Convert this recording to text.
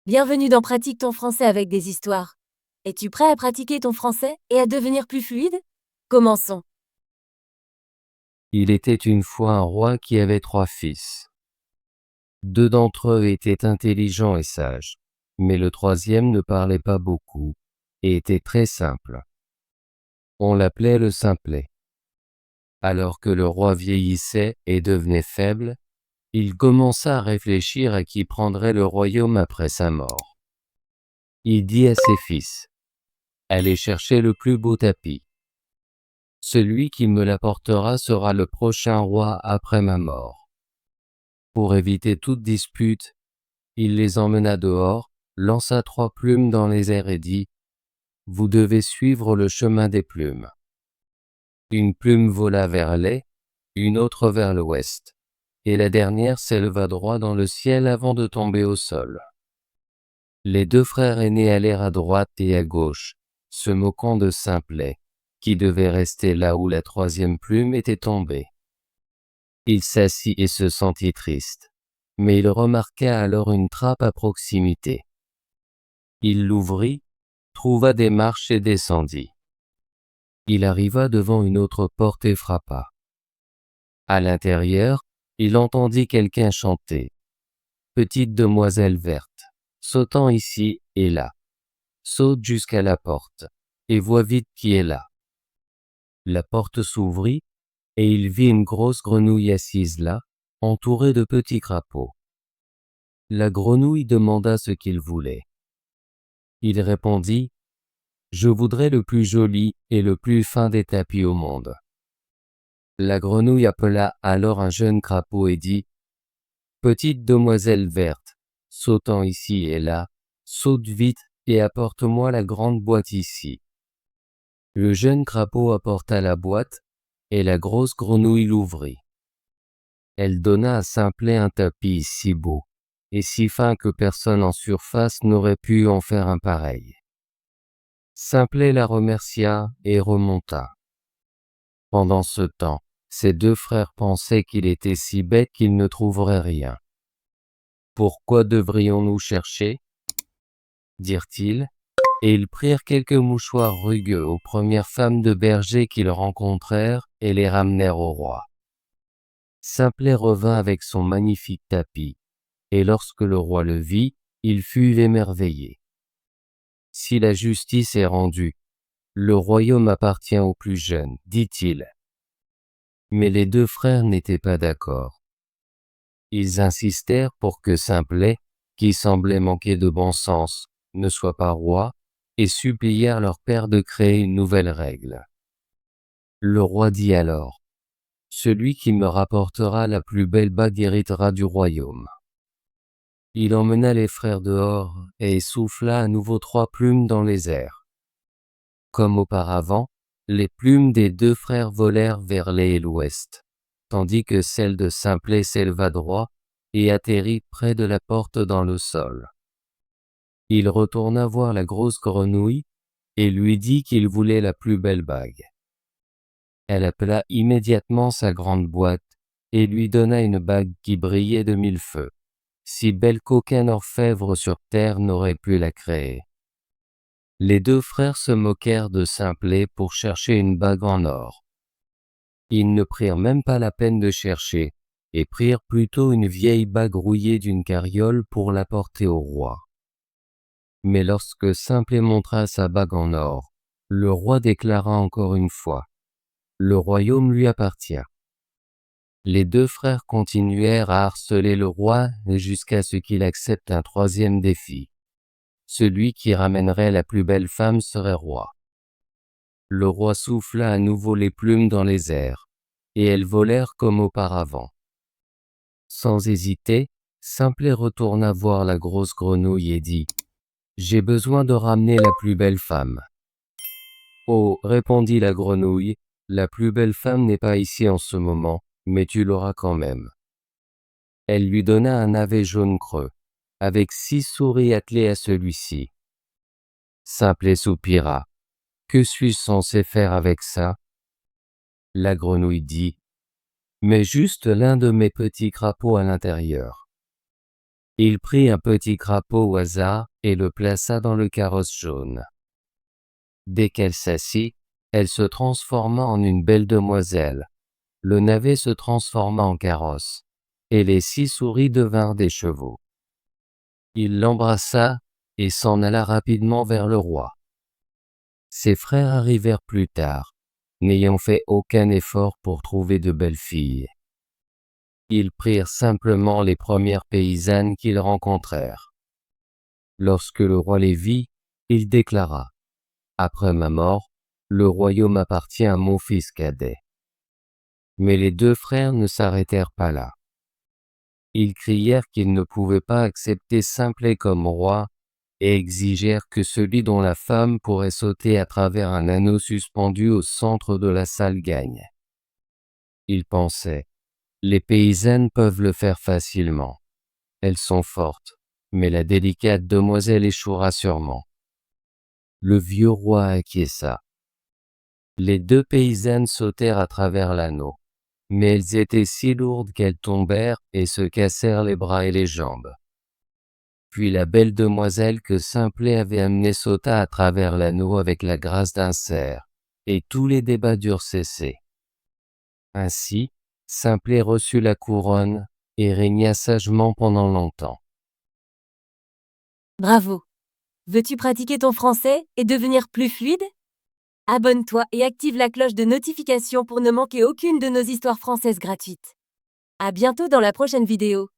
Bienvenue dans Pratique ton français avec des histoires. Es-tu prêt à pratiquer ton français et à devenir plus fluide? Commençons. Il était une fois un roi qui avait 3 fils. 2 d'entre eux étaient intelligents et sages, mais le troisième ne parlait pas beaucoup et était très simple. On l'appelait le simplet. Alors que le roi vieillissait et devenait faible, il commença à réfléchir à qui prendrait le royaume après sa mort. Il dit à ses fils, « Allez chercher le plus beau tapis. Celui qui me l'apportera sera le prochain roi après ma mort. » Pour éviter toute dispute, il les emmena dehors, lança 3 plumes dans les airs et dit, « Vous devez suivre le chemin des plumes. » Une plume vola vers l'est, une autre vers l'ouest, et la dernière s'éleva droit dans le ciel avant de tomber au sol. Les 2 frères aînés allèrent à droite et à gauche, se moquant de Simplet, qui devait rester là où la 3e plume était tombée. Il s'assit et se sentit triste, mais il remarqua alors une trappe à proximité. Il l'ouvrit, trouva des marches et descendit. Il arriva devant une autre porte et frappa. À l'intérieur, il entendit quelqu'un chanter. « Petite demoiselle verte, sautant ici et là, saute jusqu'à la porte, et vois vite qui est là. » La porte s'ouvrit, et il vit une grosse grenouille assise là, entourée de petits crapauds. La grenouille demanda ce qu'il voulait. Il répondit, « Je voudrais le plus joli et le plus fin des tapis au monde. » La grenouille appela alors un jeune crapaud et dit, « Petite demoiselle verte, sautant ici et là, saute vite et apporte-moi la grande boîte ici. » Le jeune crapaud apporta la boîte, et la grosse grenouille l'ouvrit. Elle donna à Simplet un tapis si beau et si fin que personne en surface n'aurait pu en faire un pareil. Simplet la remercia et remonta. Pendant ce temps, ses 2 frères pensaient qu'il était si bête qu'ils ne trouveraient rien. « Pourquoi devrions-nous chercher ?» dirent-ils, et ils prirent quelques mouchoirs rugueux aux premières femmes de berger qu'ils rencontrèrent et les ramenèrent au roi. Simplet revint avec son magnifique tapis, et lorsque le roi le vit, il fut émerveillé. « Si la justice est rendue, le royaume appartient au plus jeune, dit-il. » Mais les 2 frères n'étaient pas d'accord. Ils insistèrent pour que Simplet, qui semblait manquer de bon sens, ne soit pas roi, et supplièrent leur père de créer une nouvelle règle. Le roi dit alors, « Celui qui me rapportera la plus belle bague héritera du royaume. » Il emmena les frères dehors et souffla à nouveau 3 plumes dans les airs. Comme auparavant, les plumes des 2 frères volèrent vers l'est et l'ouest, tandis que celle de Simplet s'éleva droit et atterrit près de la porte dans le sol. Il retourna voir la grosse grenouille et lui dit qu'il voulait la plus belle bague. Elle appela immédiatement sa grande boîte et lui donna une bague qui brillait de 1000 feux, si belle qu'aucun orfèvre sur terre n'aurait pu la créer. Les 2 frères se moquèrent de Simplet pour chercher une bague en or. Ils ne prirent même pas la peine de chercher, et prirent plutôt une vieille bague rouillée d'une carriole pour l'apporter au roi. Mais lorsque Simplet montra sa bague en or, le roi déclara encore une fois, « Le royaume lui appartient. » Les 2 frères continuèrent à harceler le roi jusqu'à ce qu'il accepte un 3e défi. Celui qui ramènerait la plus belle femme serait roi. Le roi souffla à nouveau les plumes dans les airs, et elles volèrent comme auparavant. Sans hésiter, Simplet retourna voir la grosse grenouille et dit, « J'ai besoin de ramener la plus belle femme. »« Oh, répondit la grenouille, la plus belle femme n'est pas ici en ce moment, mais tu l'auras quand même. » Elle lui donna un navet jaune creux, avec 6 souris attelées à celui-ci. Simplet soupira. « Que suis-je censé faire avec ça ?» La grenouille dit, « Mets juste l'un de mes petits crapauds à l'intérieur. » Il prit un petit crapaud au hasard et le plaça dans le carrosse jaune. Dès qu'elle s'assit, elle se transforma en une belle demoiselle. Le navet se transforma en carrosse, et les 6 souris devinrent des chevaux. Il l'embrassa et s'en alla rapidement vers le roi. Ses frères arrivèrent plus tard, n'ayant fait aucun effort pour trouver de belles filles. Ils prirent simplement les premières paysannes qu'ils rencontrèrent. Lorsque le roi les vit, il déclara : « Après ma mort, le royaume appartient à mon fils cadet. » Mais les 2 frères ne s'arrêtèrent pas là. Ils crièrent qu'ils ne pouvaient pas accepter Simplet comme roi et exigèrent que celui dont la femme pourrait sauter à travers un anneau suspendu au centre de la salle gagne. Ils pensaient : les paysannes peuvent le faire facilement. Elles sont fortes, mais la délicate demoiselle échouera sûrement. Le vieux roi acquiesça. Les 2 paysannes sautèrent à travers l'anneau, mais elles étaient si lourdes qu'elles tombèrent et se cassèrent les bras et les jambes. Puis la belle demoiselle que Simplet avait amenée sauta à travers l'anneau avec la grâce d'un cerf, et tous les débats durent cesser. Ainsi, Simplet reçut la couronne et régna sagement pendant longtemps. Bravo! Veux-tu pratiquer ton français et devenir plus fluide? Abonne-toi et active la cloche de notification pour ne manquer aucune de nos histoires françaises gratuites. À bientôt dans la prochaine vidéo.